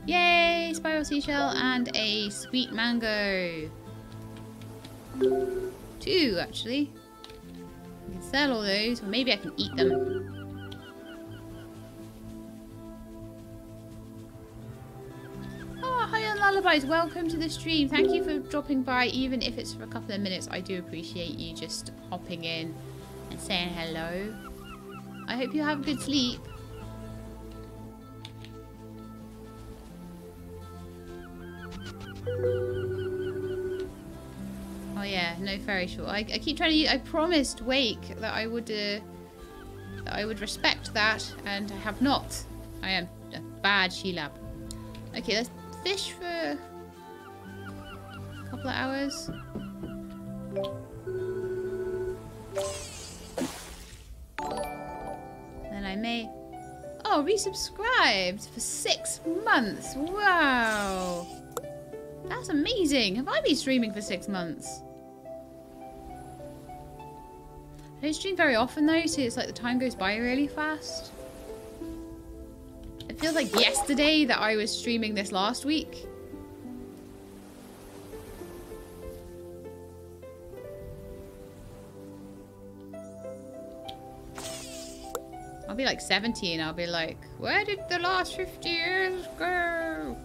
Yay! Spiral seashell and a sweet mango. 2, actually. I can sell all those, or maybe I can eat them. Oh, hi on Lullabies. Welcome to the stream. Thank you for dropping by, even if it's for a couple of minutes. I do appreciate you just hopping in and saying hello. I hope you have a good sleep. Oh yeah, no fairy shore. I keep trying to. I promised Wake that I would respect that, and I have not. I am a bad she-lab. Okay, let's fish for a couple of hours. Then I may. Oh, resubscribed for 6 months. Wow. That's amazing. Have I been streaming for 6 months? I don't stream very often though, so it's like the time goes by really fast. It feels like yesterday that I was streaming this last week. I'll be like 70 and I'll be like, where did the last 50 years go?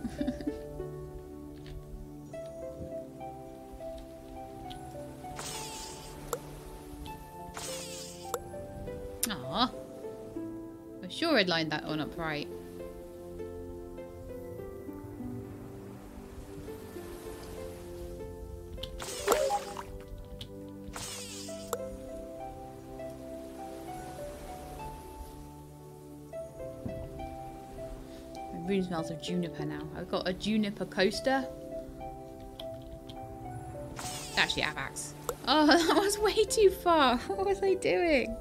Aw. I'm sure I'd lined that one up right. My room smells of juniper now. I've got a juniper coaster. It's actually Avax. Oh, that was way too far. What was I doing?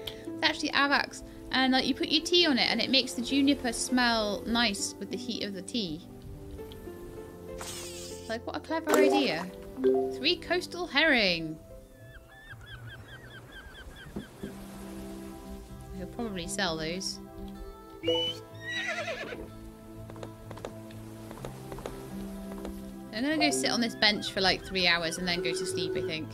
It's actually Avax. And like you put your tea on it and it makes the juniper smell nice with the heat of the tea. Like, what a clever idea. 3 coastal herring. I'll probably sell those. I'm gonna go sit on this bench for like 3 hours and then go to sleep, I think.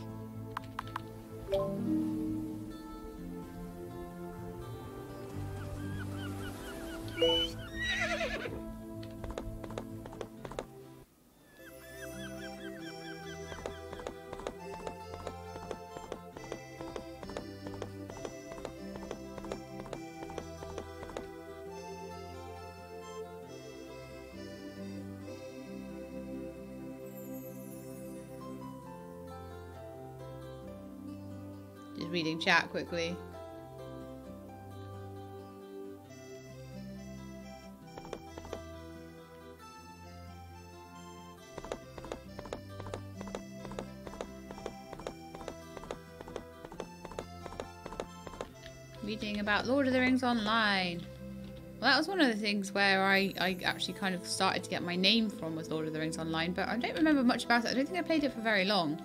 Just reading chat quickly. Reading about Lord of the Rings Online. Well, that was one of the things where I actually kind of started to get my name from, was Lord of the Rings Online, but I don't remember much about it. I don't think I played it for very long.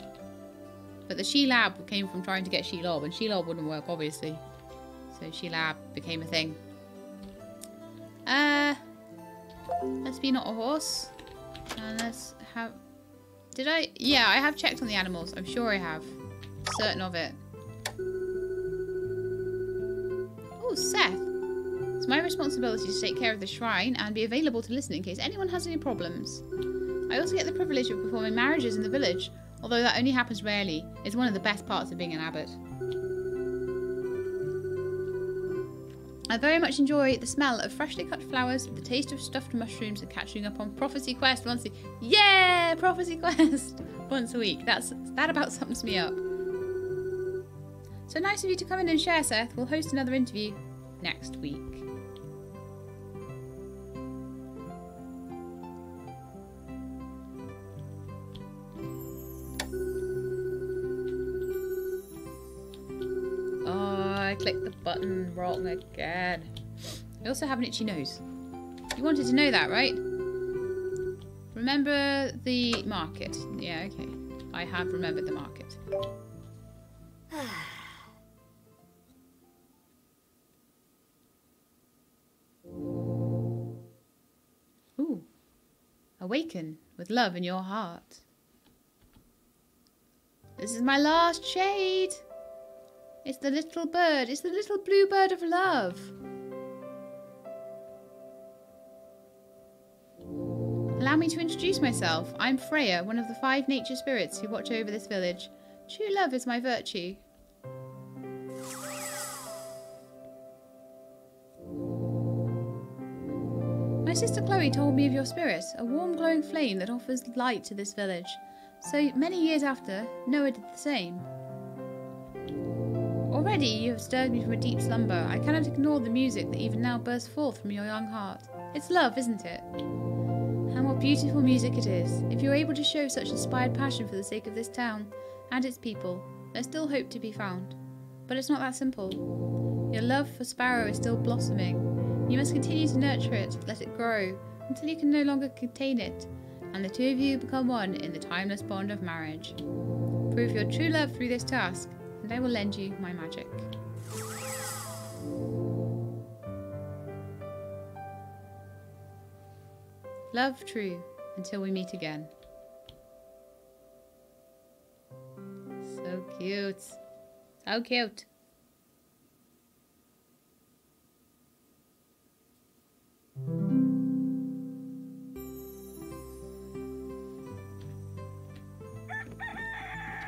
But the She-Lab came from trying to get She-Lob, and She-Lob wouldn't work, obviously. So She-Lab became a thing. Let's be not a horse. And let's have... Did I? Yeah, I have checked on the animals. I'm sure I have. Certain of it. Oh, Seth. It's my responsibility to take care of the shrine and be available to listen in case anyone has any problems. I also get the privilege of performing marriages in the village, although that only happens rarely. It's one of the best parts of being an abbot. I very much enjoy the smell of freshly cut flowers, the taste of stuffed mushrooms, and catching up on Prophecy Quest once a... Yeah! Prophecy Quest! Once a week. That about sums me up. So nice of you to come in and share, Seth. We'll host another interview next week. I clicked the button wrong again. I also have an itchy nose. You wanted to know that, right? Remember the market. Yeah, okay. I have remembered the market. Ooh. Awaken with love in your heart. This is my last shade. It's the little bird. It's the little blue bird of love. Allow me to introduce myself. I'm Freya, one of the 5 nature spirits who watch over this village. True love is my virtue. My sister Chloe told me of your spirit, a warm glowing flame that offers light to this village. So many years after, Noah did the same. Already you have stirred me from a deep slumber. I cannot ignore the music that even now bursts forth from your young heart. It's love, isn't it? And what beautiful music it is. If you're able to show such inspired passion for the sake of this town and its people, there's still hope to be found. But it's not that simple. Your love for Sparrow is still blossoming. You must continue to nurture it, let it grow, until you can no longer contain it, and the two of you become one in the timeless bond of marriage. Prove your true love through this task, and I will lend you my magic. Love true, until we meet again. So cute. So cute.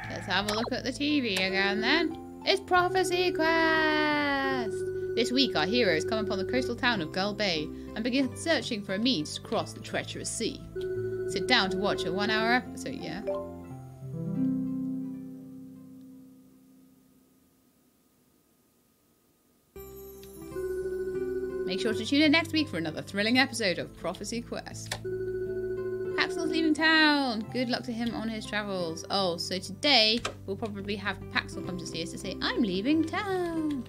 Let's have a look at the TV again then. It's Prophecy Quest! This week our heroes come upon the coastal town of Gull Bay and begin searching for a means to cross the treacherous sea. Sit down to watch a 1-hour episode, yeah? Make sure to tune in next week for another thrilling episode of Prophecy Quest. Paxel's leaving town. Good luck to him on his travels. Oh, so today we'll probably have Paxel come to see us to say, I'm leaving town.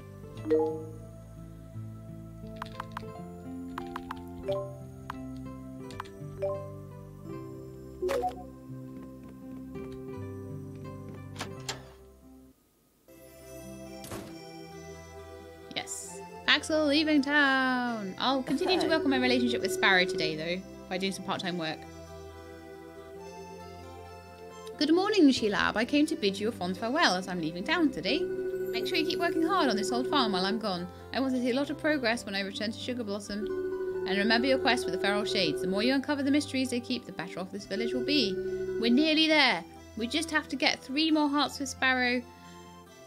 Yes. Paxel leaving town. I'll continue to work on my relationship with Sparrow today, though, by doing some part-time work. Good morning, Shilab. I came to bid you a fond farewell as I'm leaving town today. Make sure you keep working hard on this old farm while I'm gone. I want to see a lot of progress when I return to Sugar Blossom. And remember your quest with the feral shades. The more you uncover the mysteries they keep, the better off this village will be. We're nearly there. We just have to get 3 more hearts for Sparrow.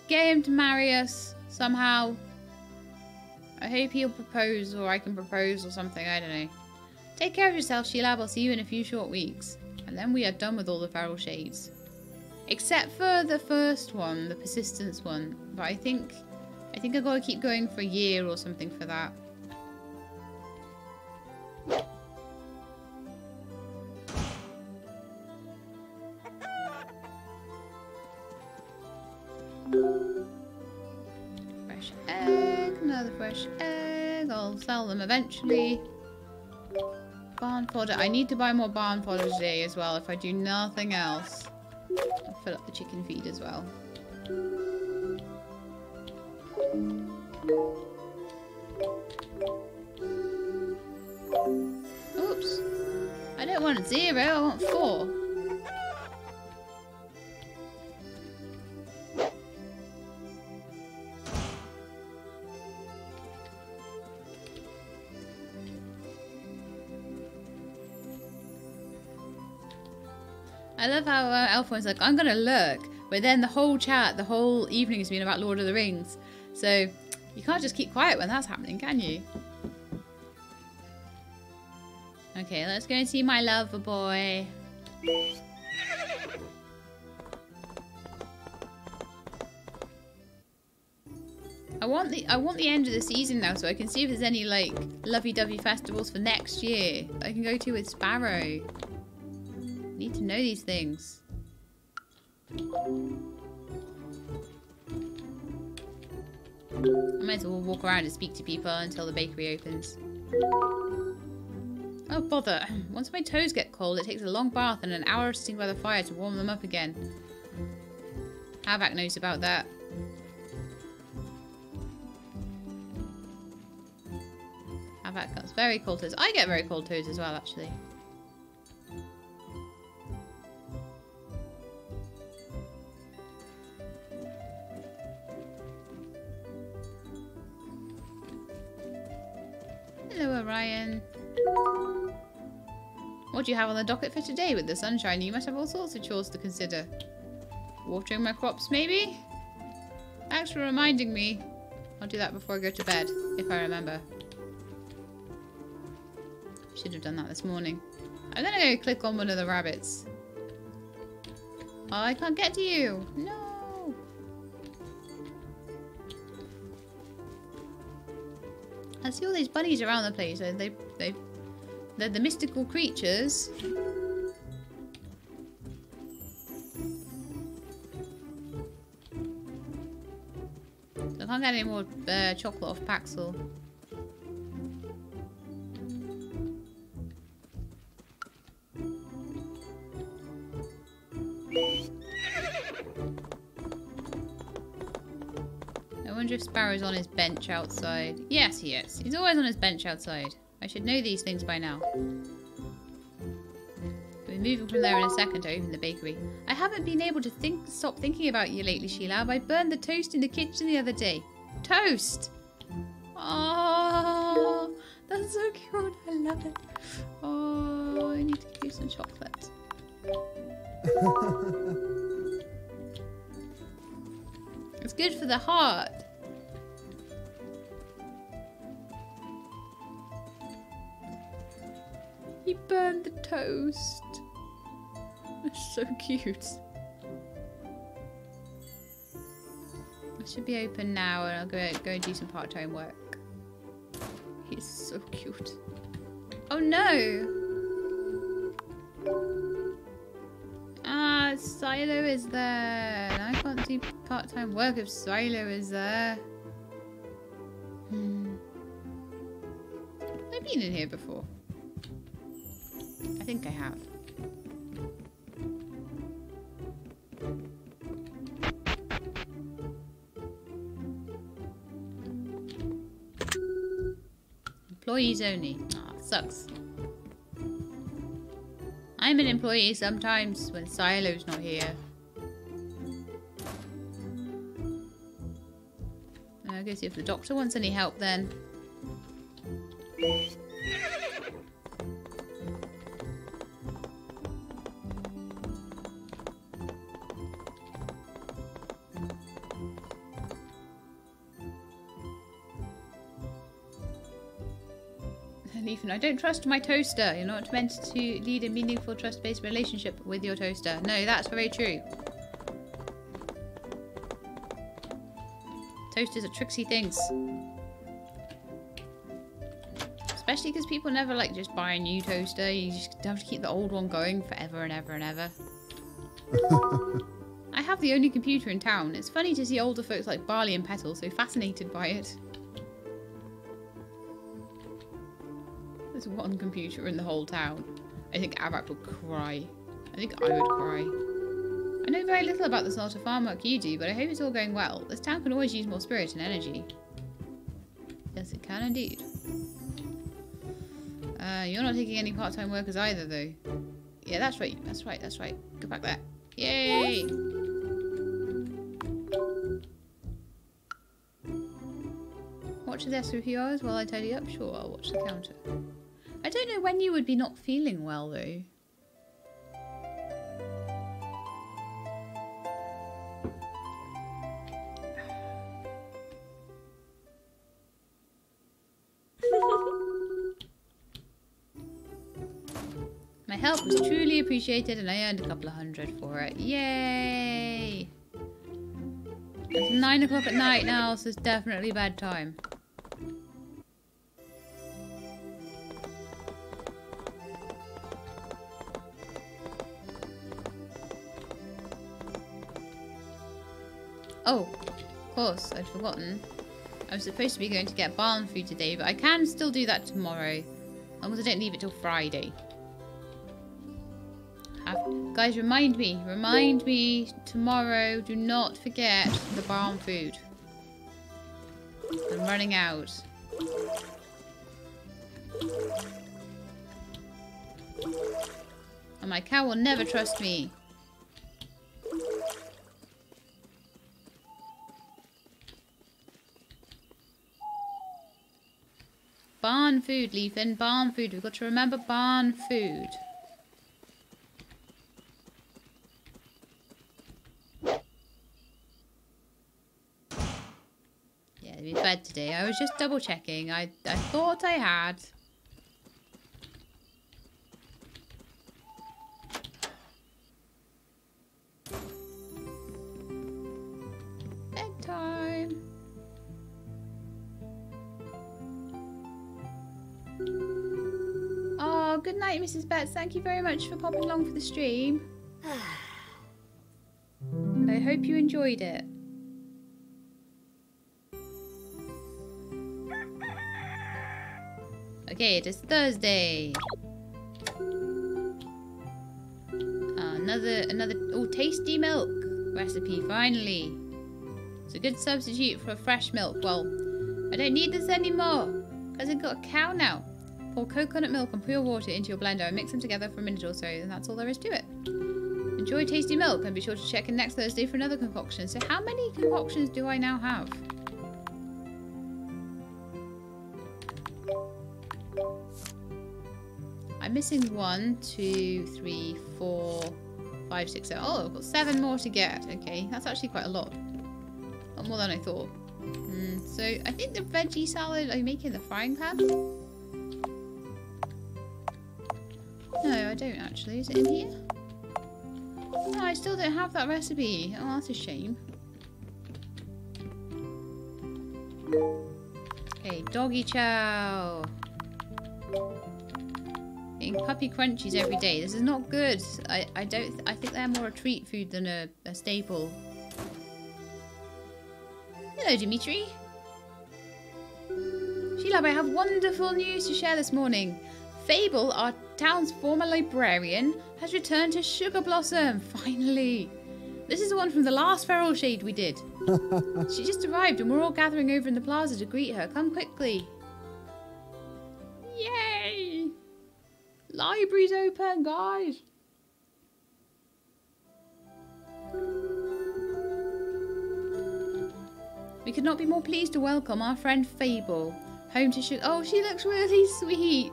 Get him to marry us somehow. I hope he'll propose, or I can propose or something. I don't know. Take care of yourself, Shilab. I'll see you in a few short weeks. And then we are done with all the feral shades. Except for the first one, the persistence one. But I think I've got to keep going for a year or something for that. Fresh egg, another fresh egg. I'll sell them eventually. Barn fodder. I need to buy more barn fodder today as well if I do nothing else. I'll fill up the chicken feed as well. Oops. I don't want 0, I want 4. I love how Elfwin's like, I'm gonna look, but then the whole chat, the whole evening has been about Lord of the Rings. So you can't just keep quiet when that's happening, can you? Okay, let's go and see my lover boy. I want the end of the season now so I can see if there's any like lovey-dovey festivals for next year that I can go to with Sparrow. Need to know these things. I might as well walk around and speak to people until the bakery opens. Oh bother. Once my toes get cold, it takes a long bath and an hour sitting by the fire to warm them up again. Havoc knows about that. Havoc gets very cold toes. I get very cold toes as well, actually. Hello, Orion. What do you have on the docket for today? With the sunshine, you must have all sorts of chores to consider. Watering my crops, maybe? Thanks for reminding me. I'll do that before I go to bed, if I remember. Should have done that this morning. I'm gonna go click on one of the rabbits. Oh, I can't get to you. No. I see all these bunnies around the place. They're the mystical creatures. I can't get any more chocolate off Paxel. I wonder if Sparrow's on his bench outside. Yes, he is. He's always on his bench outside. I should know these things by now. We'll be moving from there in a second to open the bakery. I haven't been able to stop thinking about you lately, Sheila. I burned the toast in the kitchen the other day. Toast! Oh, that's so cute. I love it. Oh, I need to give you some chocolate. It's good for the heart. He burned the toast. That's so cute. I should be open now and I'll go and do some part-time work. He's so cute. Oh no! Ah, Silo is there. And I can't do part-time work if Silo is there. Have I been in here before? I think I have. Employees only. Ah, sucks. I'm an employee sometimes when Silo's not here. I guess if the doctor wants any help then. Ethan, I don't trust my toaster. You're not meant to lead a meaningful trust-based relationship with your toaster. No, that's very true. Toasters are tricksy things. Especially because people never like just buy a new toaster. You just have to keep the old one going forever and ever and ever. I have the only computer in town. It's funny to see older folks like Barley and Petal so fascinated by it. There's one computer in the whole town. I think Arak would cry. I think I would cry. I know very little about the sort of farm work you do, but I hope it's all going well. This town can always use more spirit and energy. Yes, it can indeed. You're not taking any part-time workers either, though. Yeah, that's right. That's right. That's right. Go back there. Yay! Watch the desk for a few hours while I tidy up? Sure, I'll watch the counter. I don't know when you would be not feeling well, though. My help was truly appreciated and I earned a couple of $100 for it. Yay! It's 9 o'clock at night now, so it's definitely bedtime. Oh, of course, I'd forgotten. I was supposed to be going to get barn food today, but I can still do that tomorrow. As long as I don't leave it till Friday. Guys, remind me tomorrow. Do not forget the barn food. I'm running out. And my cow will never trust me. Barn barn food, Leafin. Barn food. We've got to remember barn food. Yeah, we fed today. I was just double checking. I thought I had. Bedtime. Oh, good night, Mrs. Betts. Thank you very much for popping along for the stream. I hope you enjoyed it. Okay, it is Thursday. Another tasty milk recipe, finally. It's a good substitute for fresh milk. Well, I don't need this anymore because I've got a cow now. Pour coconut milk and pure water into your blender and mix them together for a minute or so, and that's all there is to it. Enjoy tasty milk and be sure to check in next Thursday for another concoction. So how many concoctions do I now have? I'm missing 1, 2, 3, 4, 5, 6, 7. Oh, I've got 7 more to get. Okay, that's actually quite a lot. A lot more than I thought. So I think the veggie salad I make in the frying pan. No, I don't actually. Is it in here? No, I still don't have that recipe. Oh, that's a shame. Okay, doggy chow. Eating puppy crunchies every day. This is not good. I think they're more a treat food than a staple. Hello, Dimitri. Sheila, I have wonderful news to share this morning. Fable, our town's former librarian, has returned to Sugar Blossom. Finally. This is the one from the last feral shade we did. She just arrived and we're all gathering over in the plaza to greet her. Come quickly. Yay! Library's open, guys. We could not be more pleased to welcome our friend Fable home to Sugar. Oh, she looks really sweet.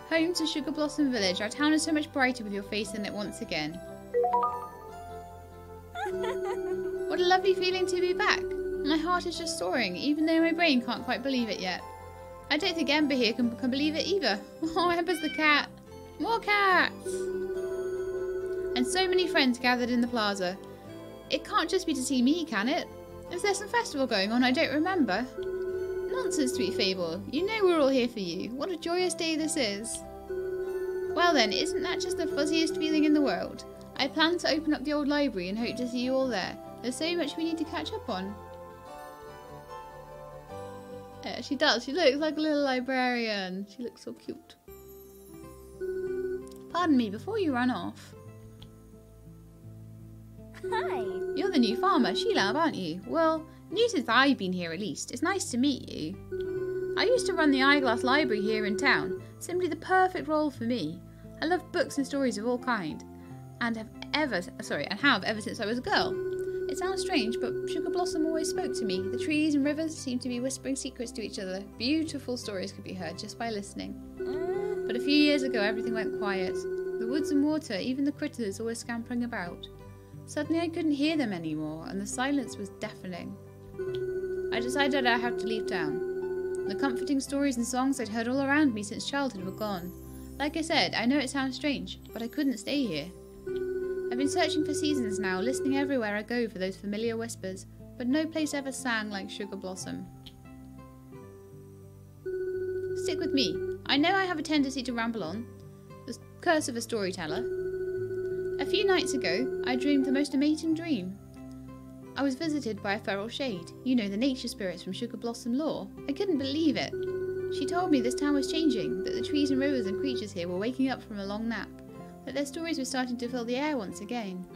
Home to Sugar Blossom Village. Our town is so much brighter with your face in it once again. What a lovely feeling to be back. My heart is just soaring, even though my brain can't quite believe it yet. I don't think Ember here can believe it either. Oh, Ember's the cat. More cats! And so many friends gathered in the plaza. It can't just be to see me, can it? Is there some festival going on I don't remember? Nonsense, sweet Fable. You know we're all here for you. What a joyous day this is. Well then, isn't that just the fuzziest feeling in the world? I plan to open up the old library and hope to see you all there. There's so much we need to catch up on. Yeah, she does. She looks like a little librarian. She looks so cute. Pardon me, before you run off. Hi. You're the new farmer, Sheila, aren't you? Well, new since I've been here at least. It's nice to meet you. I used to run the Eyeglass Library here in town. Simply the perfect role for me. I love books and stories of all kind. And have ever since I was a girl. It sounds strange, but Sugar Blossom always spoke to me. The trees and rivers seemed to be whispering secrets to each other. Beautiful stories could be heard just by listening. But a few years ago, everything went quiet. The woods and water, even the critters, always scampering about. Suddenly, I couldn't hear them anymore, and the silence was deafening. I decided I had to leave town. The comforting stories and songs I'd heard all around me since childhood were gone. Like I said, I know it sounds strange, but I couldn't stay here. I've been searching for seasons now, listening everywhere I go for those familiar whispers, but no place ever sang like Sugar Blossom. Stick with me. I know I have a tendency to ramble on. The curse of a storyteller. A few nights ago, I dreamed the most amazing dream. I was visited by a feral shade. You know, the nature spirits from Sugar Blossom lore. I couldn't believe it. She told me this town was changing, that the trees and rivers and creatures here were waking up from a long nap, that their stories were starting to fill the air once again.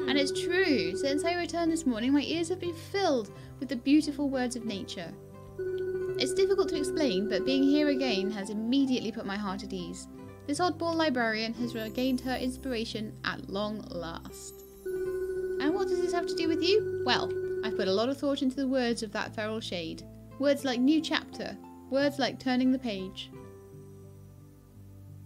And it's true. Since I returned this morning, my ears have been filled with the beautiful words of nature. It's difficult to explain, but being here again has immediately put my heart at ease. This oddball librarian has regained her inspiration at long last. And what does this have to do with you? Well, I've put a lot of thought into the words of that feral shade. Words like new chapter, Words like turning the page.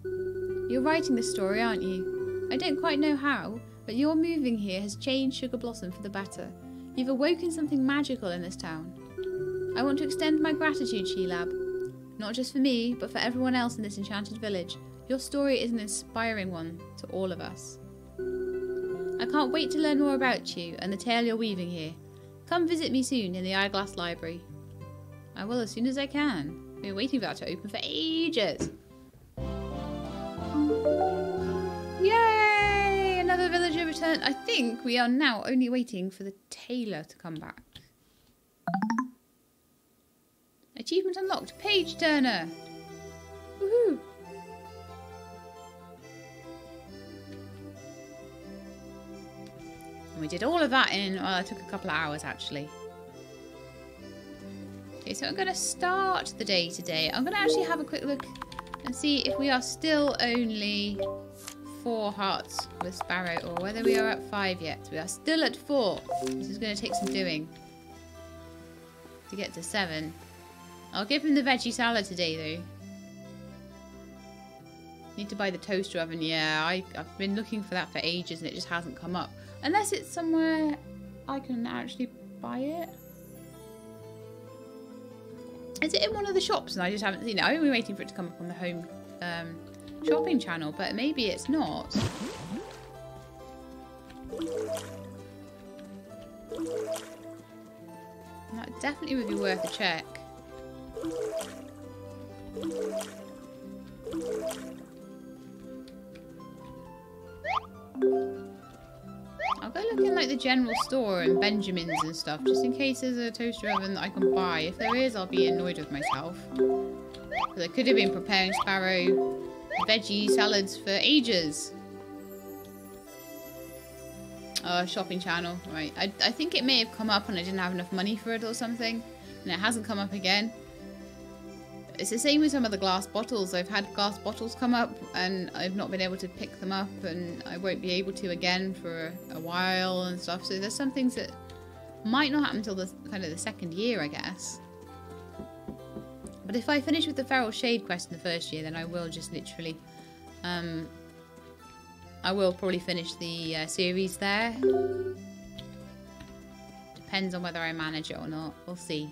You're writing this story, aren't you? I don't quite know how, but your moving here has changed Sugar Blossom for the better. You've awoken something magical in this town. I want to extend my gratitude, She-Lab. Not just for me, but for everyone else in this enchanted village. Your story is an inspiring one to all of us. I can't wait to learn more about you and the tale you're weaving here. Come visit me soon in the Eyeglass Library. I will as soon as I can. We've been waiting for that to open for ages. Yay! Another villager returned. I think we are now only waiting for the tailor to come back. Achievement unlocked. Page turner. Woohoo! And we did all of that in, well, it took a couple of hours actually. Okay, so I'm going to start the day today. I'm going to actually have a quick look and see if we are still only 4 hearts with Sparrow or whether we are at 5 yet. We are still at 4. This is going to take some doing to get to 7. I'll give him the veggie salad today though. Need to buy the toaster oven. Yeah, I've been looking for that for ages and it just hasn't come up. Unless it's somewhere I can actually buy it. Is it in one of the shops and I just haven't seen it? I've been waiting for it to come up on the home shopping channel, but maybe it's not. That definitely would be worth a check. I'll go look in like the general store and Benjamin's and stuff, just in case there's a toaster oven that I can buy. If there is, I'll be annoyed with myself. Because I could have been preparing Sparrow veggie salads for ages. Shopping channel. Right. I think it may have come up and I didn't have enough money for it or something. And it hasn't come up again. It's the same with some of the glass bottles. I've had glass bottles come up and I've not been able to pick them up and I won't be able to again for a while and stuff. So there's some things that might not happen until the kind of the 2nd year, I guess. But if I finish with the Feral Shade quest in the 1st year, then I will just literally... I will probably finish the series there. Depends on whether I manage it or not. We'll see.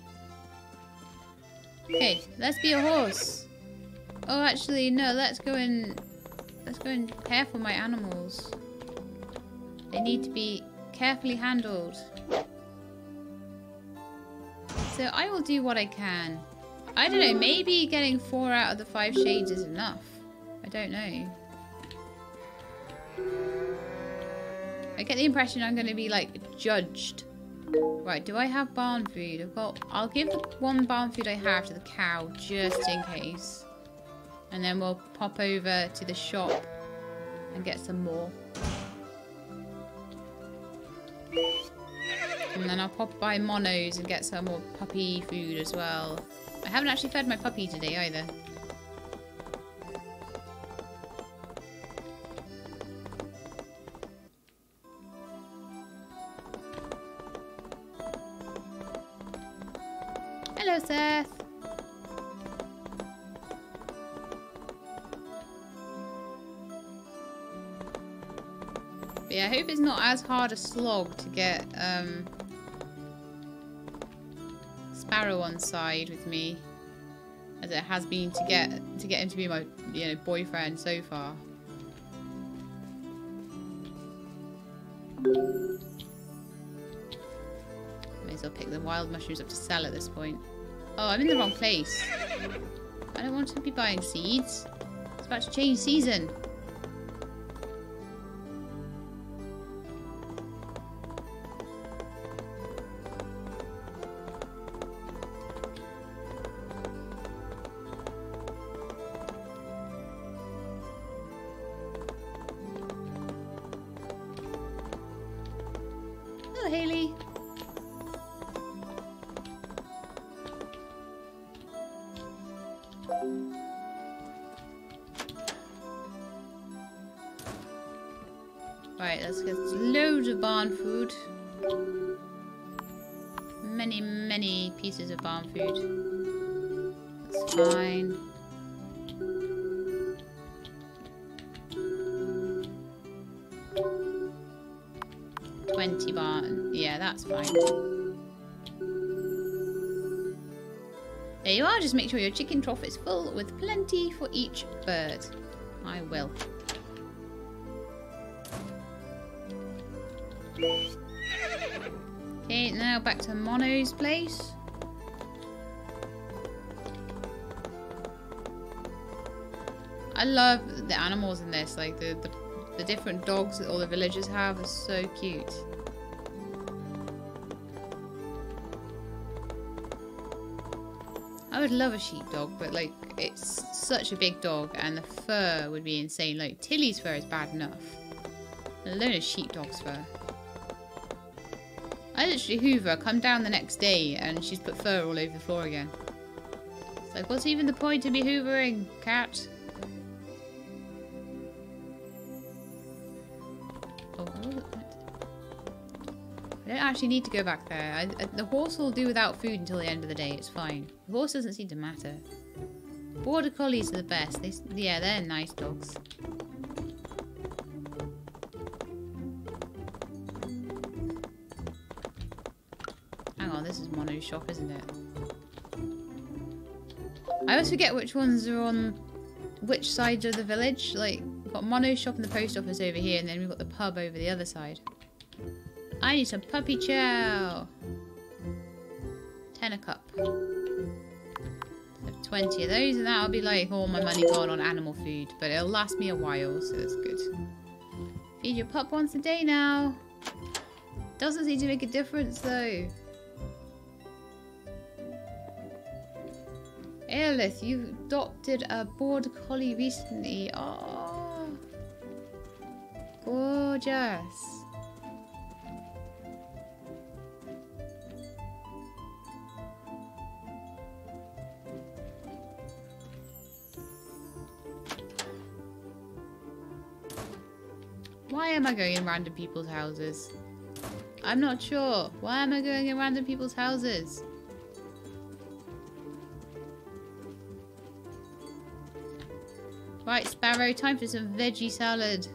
Okay, let's be a horse. Oh, actually, no. Let's go and care for my animals. They need to be carefully handled. So I will do what I can. I don't know. Maybe getting 4 out of the 5 shades is enough. I don't know. I get the impression I'm going to be like judged. Right, do I have barn food? I'll give the 1 barn food I have to the cow just in case. And then we'll pop over to the shop and get some more. And then I'll pop by Mono's and get some more puppy food as well. I haven't actually fed my puppy today either. Hello, Seth. But yeah, I hope it's not as hard a slog to get Sparrow on side with me as it has been to get him to be my boyfriend so far. May as well pick the wild mushrooms up to sell at this point. Oh, I'm in the wrong place. I don't want to be buying seeds. It's about to change season. Hello, Haley. Right, let's get loads of barn food. Many pieces of barn food. That's fine. $20 yeah, that's fine. There you are, just make sure your chicken trough is full with plenty for each bird. I will. Okay, now back to Mono's place. I love the animals in this, like the different dogs that all the villagers have are so cute. I would love a sheepdog, but like it's such a big dog and the fur would be insane. Like Tilly's fur is bad enough, let alone a sheepdog's fur. I literally hoover, come down the next day and she's put fur all over the floor again. It's like, what's even the point of me hoovering, cat? Oh, I don't actually need to go back there. The horse will do without food until the end of the day. It's fine. The horse doesn't seem to matter. Border collies are the best. Yeah, they're nice dogs. Hang on, this is Mono's shop, isn't it? I always forget which ones are on which side of the village. Like, we've got Mono's shop and the post office over here, and then we've got the pub over the other side. I need some puppy chow. 10 a cup. So 20 of those, and that'll be like all my money gone on animal food. But it'll last me a while, so that's good. Feed your pup once a day now. Doesn't seem to make a difference though. Aerolith, you adopted a border collie recently. Oh, gorgeous. Why am I going in random people's houses? I'm not sure. Why am I going in random people's houses? Right, Sparrow, time for some veggie salad.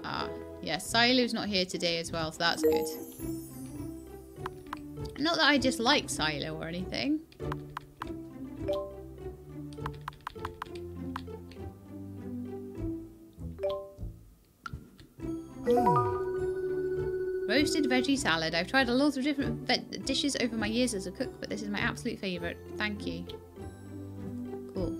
Ah, yeah, Silo's not here today as well, so that's good. Not that I dislike Silo or anything. Roasted veggie salad. I've tried a lot of different dishes over my years as a cook, but this is my absolute favourite. Thank you. Cool.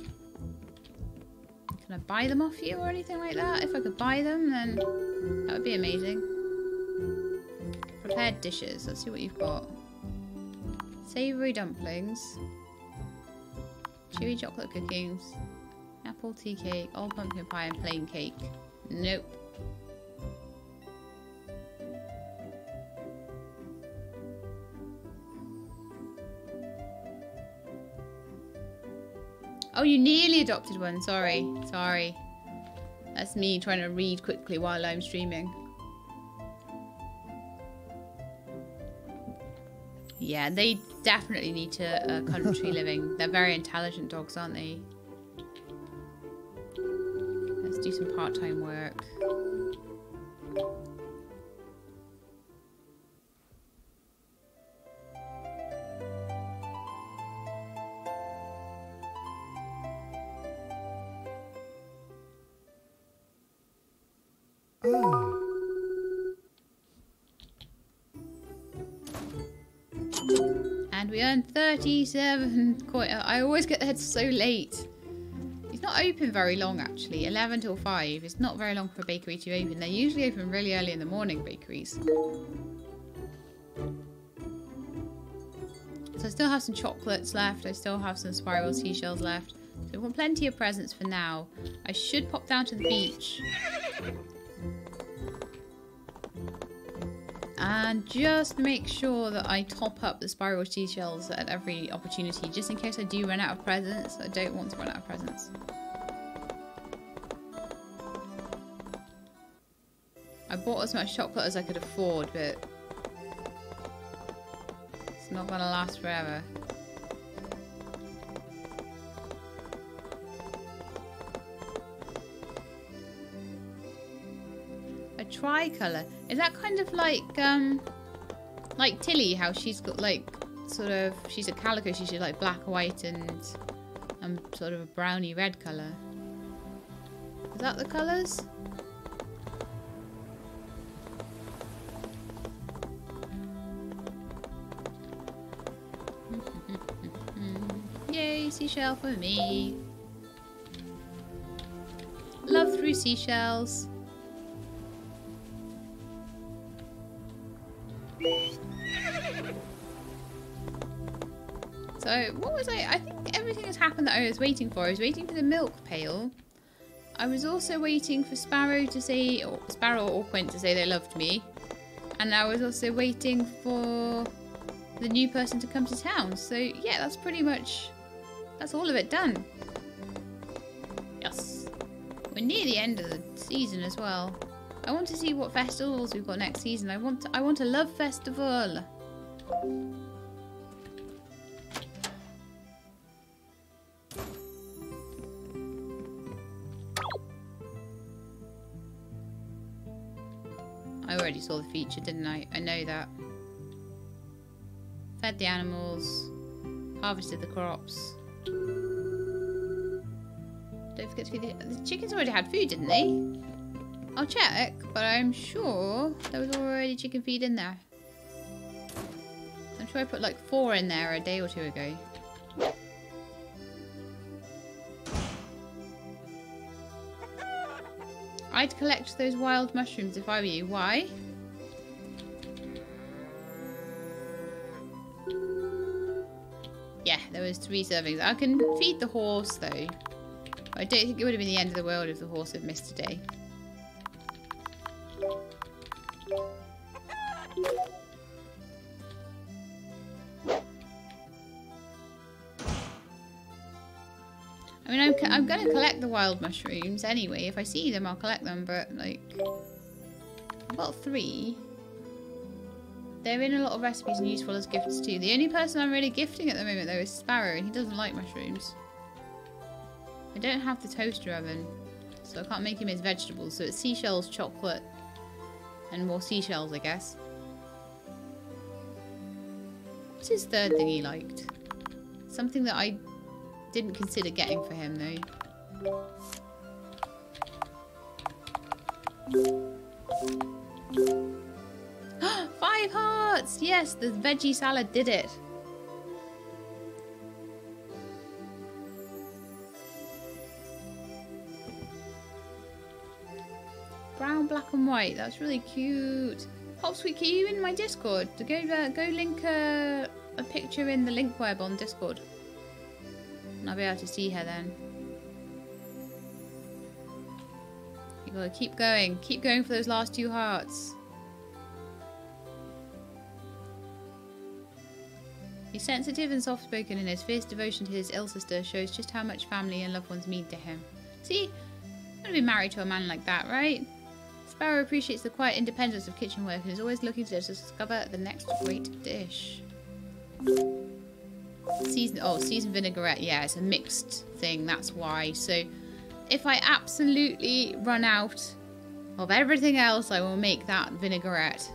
Can I buy them off you or anything like that? If I could buy them, then that would be amazing. Prepared dishes. Let's see what you've got. Savoury dumplings. Chewy chocolate cookings. Apple tea cake. Old pumpkin pie and plain cake. Nope. Oh, you nearly adopted one. Sorry. Sorry. That's me trying to read quickly while I'm streaming. Yeah, they definitely need to country living. They're very intelligent dogs, aren't they? Let's do some part-time work. And we earned 37 coin. I always get there so late. It's not open very long actually. 11 till 5. It's not very long for a bakery to open. They're usually open really early in the morning, bakeries. So I still have some chocolates left. I still have some spiral seashells left. So we've got plenty of presents for now. I should pop down to the beach. And just make sure that I top up the spiral seashells at every opportunity, just in case I do run out of presents. I don't want to run out of presents. I bought as much chocolate as I could afford, but it's not gonna last forever. tricolour. Is that kind of like Tilly, how she's got like sort of, she's a calico, she's like black, white and sort of a browny red colour. Is that the colours? Yay, seashell for me. Love through seashells. So, what was I think everything has happened that I was waiting for. I was waiting for the milk pail. I was also waiting for Sparrow to say, or Sparrow or Quint to say they loved me. And I was also waiting for the new person to come to town. So, yeah, that's pretty much, that's all of it done. Yes. We're near the end of the season as well. I want to see what festivals we've got next season. I want a love festival. I already saw the feature, didn't I? I know that. Fed the animals. Harvested the crops. Don't forget to feed the chickens already had food, didn't they? I'll check, but I'm sure there was already chicken feed in there. I'm sure I put like 4 in there a day or 2 ago. I'd collect those wild mushrooms if I were you. Why? Yeah, there was 3 servings. I can feed the horse though. I don't think it would have been the end of the world if the horse had missed a day. I mean, I'm going to collect the wild mushrooms anyway. If I see them, I'll collect them. But, like, I've got 3. They're in a lot of recipes and useful as gifts too. The only person I'm really gifting at the moment, though, is Sparrow. And he doesn't like mushrooms. I don't have the toaster oven, so I can't make him his vegetables. So it's seashells, chocolate, and more seashells, I guess. What's his third thing he liked? Something that I didn't consider getting for him, though. Five hearts! Yes, the veggie salad did it. Brown, black and white. That's really cute. Hopsweet, are you in my Discord? Go link a picture in the link web on Discord. And I'll be able to see her then. You gotta keep going. Keep going for those last 2 hearts. He's sensitive and soft-spoken, and his fierce devotion to his ill sister shows just how much family and loved ones mean to him. See? I'm gonna be married to a man like that, right? Sparrow appreciates the quiet independence of kitchen work and is always looking to discover the next great dish. Seasoned vinaigrette. Yeah, it's a mixed thing, that's why. So if I absolutely run out of everything else, I will make that vinaigrette.